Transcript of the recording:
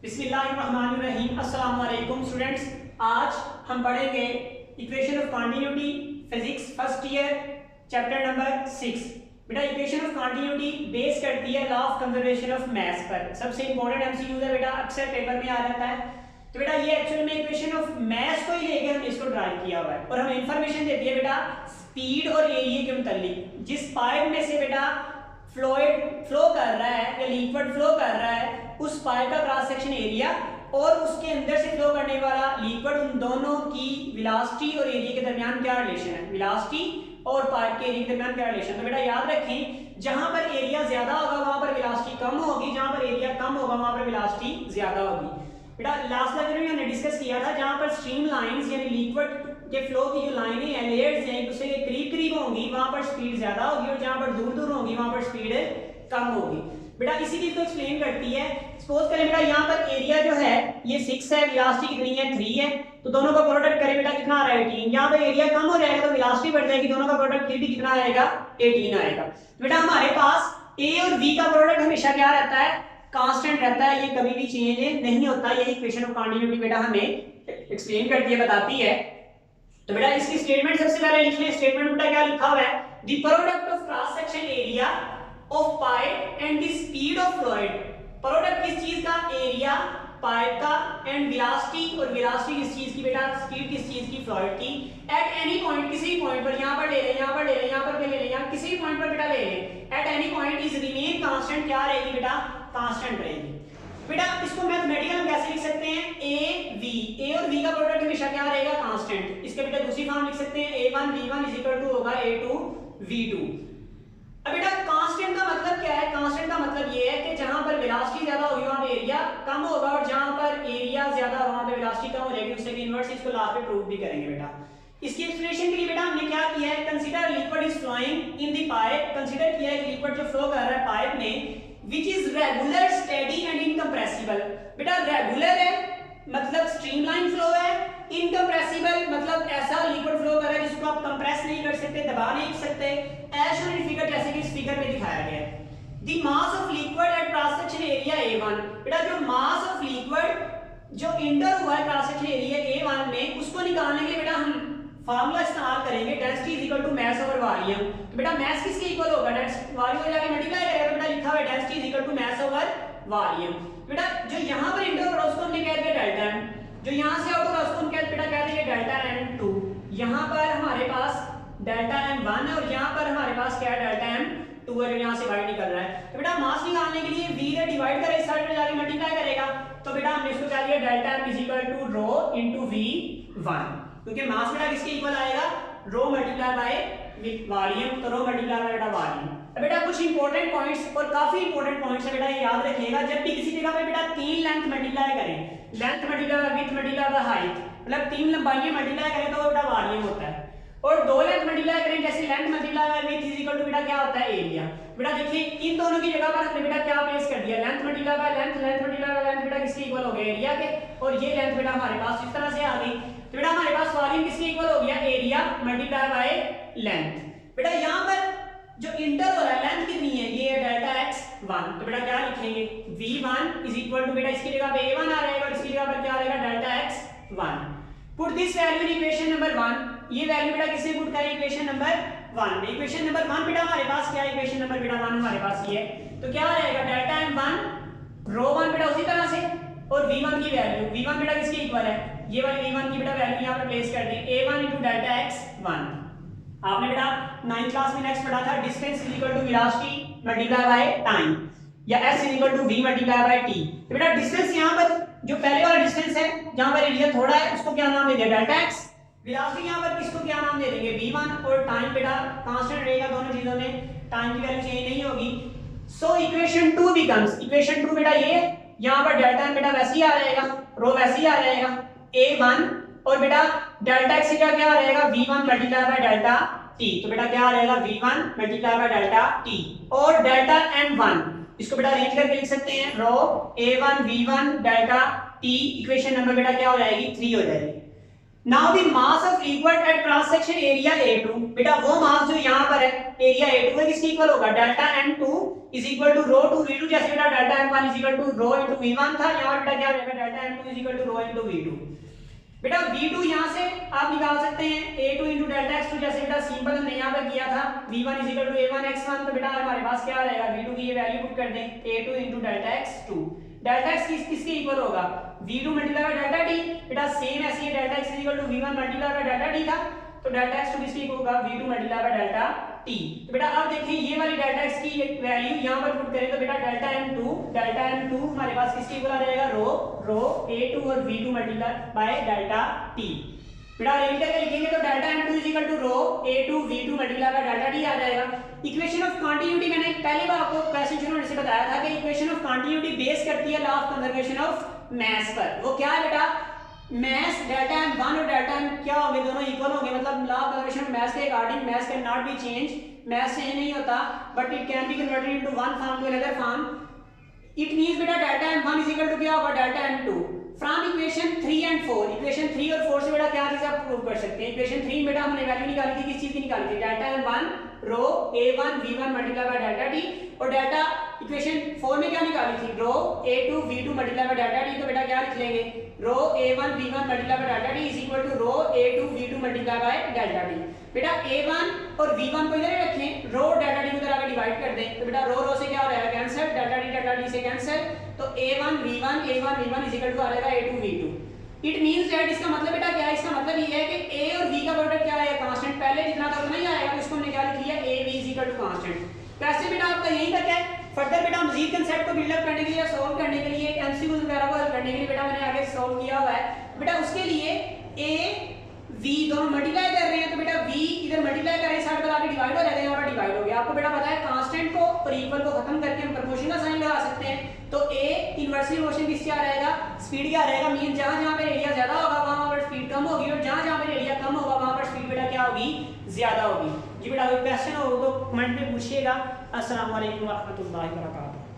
बिस्मिल्लाहिर्रहमानिर्रहीम। अस्सलाम वालेकुम स्टूडेंट्स। आज हम पढ़ेंगे equation of continuity physics first year chapter number 6। बेटा इक्वेशन ऑफ कॉन्टिन्यूटी बेस करती है लॉ ऑफ कंजर्वेशन ऑफ मास पर। सबसे इंपॉर्टेंट एमसीक्यू है बेटा, अक्सर पेपर में आ जाता है। तो बेटा ये एक्चुअल में इक्वेशन ऑफ मास को ही लेके हमने इसको ड्राइव किया हुआ है और हमें इंफॉर्मेशन देती है बेटा स्पीड और एरिया के मुतालिक। जिस पाइप में से बेटा फ्लूइड फ्लो कर रहा है या लिक्विड फ्लो कर रहा है उस पाइप का क्रॉस सेक्शन एरिया और उसके अंदर से फ्लो करने वाला लिक्विड, उन दोनों की वेलोसिटी और एरिया के दरमियान क्या रिलेशन है, वेलोसिटी और पाइप के एरिया के दरमियान क्या रिलेशन। तो बेटा याद रखें, जहां पर एरिया ज्यादा होगा वहां पर वेलोसिटी कम होगी, जहां पर एरिया कम होगा वहां पर वेलोसिटी ज्यादा होगी। बेटा लास्ट लेक्चर में हमने डिस्कस किया था जहां पर स्ट्रीम लाइंस यानी लिक्विड के फ्लो की जो लाइनें हैं, लेयर्स हैं, एक दूसरे के करीब करीब होंगी वहां पर स्पीड ज्यादा होगी और जहां पर दूर दूर होंगी वहां पर स्पीड कम होगी। बेटा इसी चीज को एक्सप्लेन करती है। सपोज करें बेटा यहाँ पर एरिया जो है ये 6 है, वेलोसिटी कितनी है 3 है, तो दोनों का प्रोडक्ट करें बेटा कितना आ रहा है 18। यहाँ पे एरिया कम हो जाएगा तो वेलोसिटी बढ़ जाएगी, दोनों का प्रोडक्ट फिर भी कितना आएगा 18 आएगा। बेटा हमारे पास ए और बी का प्रोडक्ट हमेशा क्या रहता है, कांस्टेंट रहता है, ये कभी भी चेंज नहीं होता। ये इक्वेशन ऑफ कॉन्टिन्यूटी बेटा हमें एक्सप्लेन करती है, बताती है। तो बेटा इसकी स्टेटमेंट सबसे पहले लिख लें। स्टेटमेंट बेटा क्या लिखा हुआ है, the product of cross section area of pipe and the speed of fluid. Product किस चीज का, एरिया पाइप का, एंड वेलोसिटी, और वेलोसिटी किस चीज की बेटा, स्पीड किस चीज की, फ्लूइड की। एट एनी पॉइंट, किसी पॉइंट पर, यहां पर ले ले, यहां पर ले ले, यहां पर ले ले, यहां किसी पॉइंट पर बेटा ले ले। At any point is remain constant, क्या रहेगी बेटा, कांस्टेंट रहेगी। बेटा इसको मैथमेटिकल में कैसे लिख सकते हैं, ए वी, ए और वी का प्रोडक्ट हमेशा क्या रहेगा, कांस्टेंट। इसके बेटा दूसरी फॉर्म लिख सकते हैं a1 v1 is equal to होगा a2 v2। अब बेटा कांस्टेंट का मतलब क्या है, कांस्टेंट का मतलब ये है कि जहां पर वेलोसिटी ज्यादा होगी वहां पे एरिया कम होगा और जहां पर एरिया ज्यादा होगा वहां पे वेलोसिटी कम हो जाएगी। उससे इनवर्स इसको लास्ट में प्रूव भी करेंगे बेटा। इसकी एक्सप्लेनेशन के लिए बेटा हमने क्या किया है, consider liquid is flowing in the pipe. Consider किया है कि लिक्विड जो फ्लो कर रहा है पाइप में which is regular, steady and incompressible। बेटा रेगुलर है मतलब स्ट्रीमलाइन फ्लो है, इनकम्प्रेसिबल मतलब ऐसा लिक्विड फ्लो कर रहा है जिसको आप कंप्रेस नहीं कर सकते, दबा नहीं सकते। एज शोन इन फिगर, जैसे कि इस फिगर में दिखाया गया है। The mass of liquid at cross section area A1। बेटा जो मास ऑफ लिक्विड जो इंटर हुआ है क्रॉस सेक्शन एरिया A1 में, उसको निकालने के लिए बेटा हम फार्मूला इस्तेमाल करेंगे, density is equal to mass over volume. तो बेटा मास किसके इक्वल होगा, वॉल्यूम को जाके मल्टीप्लाई करेगा तो बेटा लिखा हुआ है density is equal to mass over volume. बेटा जो यहां पर इंटर हो रहा है उसको हमने कह दिया डेल्टा m, जो यहां से आउट हो रहा है उसको हम बेटा कह देंगे डेल्टा m2। यहां पर हमारे पास डेल्टा m1 है और यहां पर हमारे पास क्या है डेल्टा m2 है जो यहां से बाहर निकल रहा है। तो बेटा मास निकालने के लिए v से डिवाइड करें, इस साइड में जाके मल्टीप्लाई करेगा तो बेटा हमने इसको कह दिया delta m is equal to rho into v1, क्योंकि मास बेटा किसके इक्वल आएगा, रो मल्टीप्लाई बाय वॉल्यूम, तो रो मल्टीप्लाई बाय बेटा वॉल्यूम। अब बेटा कुछ इंपॉर्टेंट पॉइंट्स और काफी इंपॉर्टेंट पॉइंट्स है बेटा, ये याद रखिएगा। जब भी किसी जगह पे बेटा तीन लेंथ मल्टीप्लाई करें, length multiply by width multiply by height, मतलब तीन लंबाइयां मल्टीप्लाई करें तो बेटा वॉल्यूम होता है। और दो लेंथ मल्टीप्लाई करें जैसे length multiply by width is equal to बेटा क्या होता है, एरिया। बेटा देखिए इन दोनों की जगह पर हमने बेटा क्या प्लेस कर दिया, length multiply by length, length multiply by length बेटा किसके इक्वल हो गया, एरिया के, और ये लेंथ बेटा हमारे पास इस तरह से आ गई। तो बेटा हमारे पास वॉल्यूम किसके इक्वल हो गया, एरिया मल्टीप्लाई बाय लेंथ। बेटा यहां पर जो इंटर हो रहा है लेंथ कितनी है, ये है डेल्टा x1। तो बेटा क्या लिखेंगे, v1 इज इक्वल टू बेटा इसकी जगह पे a1 आ रहेगा और इसकी जगह पर क्या आ रहेगा delta x1। Put this value in equation number 1। ये वैल्यू बेटा किससे पुट करें, इक्वेशन नंबर 1 में। इक्वेशन नंबर 1 बेटा हमारे पास क्या है, इक्वेशन नंबर बेटा 1 हमारे पास ये है। तो क्या रहेगा डेल्टा m1 रो 1 बेटा उसी तरह से, और v1 की वैल्यू, v1 बेटा किसके इक्वल है, ये वाली v1 की बेटा वैल्यू यहां पर प्लेस कर दें, a1 डेल्टा x1। आपने बेटा 9th क्लास में नेक्स्ट पढ़ा था distance is equal to velocity multiply by time, या s is equal to v multiply by t। तो बेटा डिस्टेंस यहां पर जो पहले वाला डिस्टेंस है जहां पर एरिया थोड़ा है उसको क्या नाम दे दिया, डेल्टा x। वेलोसिटी यहां पर किसको क्या नाम दे देंगे, v1, और टाइम बेटा कांस्टेंट रहेगा, दोनों चीजों में टाइम की वैल्यू चेंज नहीं होगी। सो इक्वेशन 2 बिकम्स, इक्वेशन 2 बेटा ये यहां पर डेल्टा m बेटा वैसे ही आ जाएगा, रो वैसे ही आ जाएगा, a1 और बेटा डेल्टा x का क्या रहेगा, v1 multiply by delta t। तो बेटा क्या रहेगा, v1 multiply by delta t, और डेल्टा m1 इसको बेटा अरेंज करके लिख सकते हैं, रो a1 v1 delta t। Equation number बेटा क्या हो जाएगी, 3 हो जाएगी। Now the mass of liquid at cross section area A2, बेटा वो मास जो यहाँ पर है एरिया A2 है किसके इक्वल होगा, delta M2 is equal to rho two V2, जैसे बेटा delta M1 is equal to rho into V1 था, यहाँ बेटा क्या हो जाएगा delta M2 is equal to rho into V2। बेटा V2 यहाँ से आप निकाल सकते हैं A2 इनटू डेल्टा x2, जैसे बेटा सिंपल हमने यहाँ पे किया था V1 is equal to A1 x1, तो बेटा हमारे पास क्या रहेगा V2 की ये वैल्यू पुट कर दें A2 into delta x2, delta x किसके इक्वल होगा V2 multiply by delta t, बेटा सेम ऐसे ही delta x is equal to V1 multiply by delta t था, तो डेल्टा x2 किसके इक्वल होगा V2 multiply by delta t। तो बेटा अब देखें ये वाली डेल्टा x की वैल्यू यहाँ पर पुट करें तो बेटा डेल्टा m2 हमारे पास किसके इक्वल आ जाएगा रो A2 और V2 multiply by delta t। बेटा रेल करके लिखेंगे तो delta m2 is equal to rho A2 V2 multiply by delta t आ जाएगा। इक्वेशन ऑफ कंटिन्यूटी मैंने पहले बार आपको क्वेश्चन शुरू होने से बताया था कि इक्वेशन ऑफ कंटिन्यूटी बेस करती है लॉ ऑफ कंजर्वेशन ऑफ मास पर। वो क्या है बेटा, मास डेल्टा m1 और डेल्टा m क्या होंगे, दोनों इक्वल होंगे, मतलब law of conservation of mass के according mass can not be change, mass change नहीं होता but it can be converted into one form to another form. It means बेटा delta m1 is equal to क्या होगा delta m2 from equation 3 and 4। Equation 3 और 4 से बेटा क्या चीज आप प्रूव कर सकते हैं, इक्वेशन 3 बेटा हमने वैल्यू निकाली थी, किस चीज की निकाली थी, delta m1 rho A1 V1 multiply by delta t, और डेल्टा इक्वेशन 4 में क्या निकाली थी rho A2 V2 multiply by delta t, तो बेटा क्या लिख लेंगे rho A1 V1 multiply by delta t is equal to rho A2 V2 multiply by delta t। बेटा A1 और V1 को इधर रखें, रो डेल्टा t को इधर आगे डिवाइड कर दें, तो बेटा रो से क्या हो जाएगा कैंसिल, डेल्टा t से कैंसिल, तो A1 V1 is equal to आ जाएगा A2 V2। It means that इसका मतलब बेटा क्या है, इसका मतलब ये है कि A और V का प्रोडक्ट क्या है कांस्टेंट, पहले जितना था उतना ही आएगा, तो इसको हमने क्या लिख लिया AB is equal to constant. कैसे बेटा आपका यही तक है, फर्दर बेटा मजीद कांसेप्ट को बिल्ड अप करने के लिए, सॉल्व करने के लिए, एमसीक्यू वगैरह को हल करने के लिए बेटा मैंने आगे सॉल्व किया हुआ है। बेटा उसके लिए A V दोनों मल्टीप्लाई कर रहे हैं, तो बेटा V इधर मल्टीप्लाई कर रहे हैं, साइड पर आके डिवाइड हो जाते हैं, और डिवाइड हो गया। आपको बेटा पता है कांस्टेंट को और इक्वल को खत्म करके हम प्रोपोर्शन का साइन लगा सकते हैं, तो A इनवर्सली मोशन किससे आ रहेगा, स्पीड क्या रहेगा, मीन जहां पे एरिया ज्यादा होगा वहां पर स्पीड कम होगी, और जहां पे एरिया कम होगा वहां पर स्पीड बेटा क्या होगी ज्यादा होगी। जी बेटा कोई क्वेश्चन हो तो कमेंट में पूछिएगा। अस्सलाम वालेकुम व रहमतुल्लाहि व बरकातहू।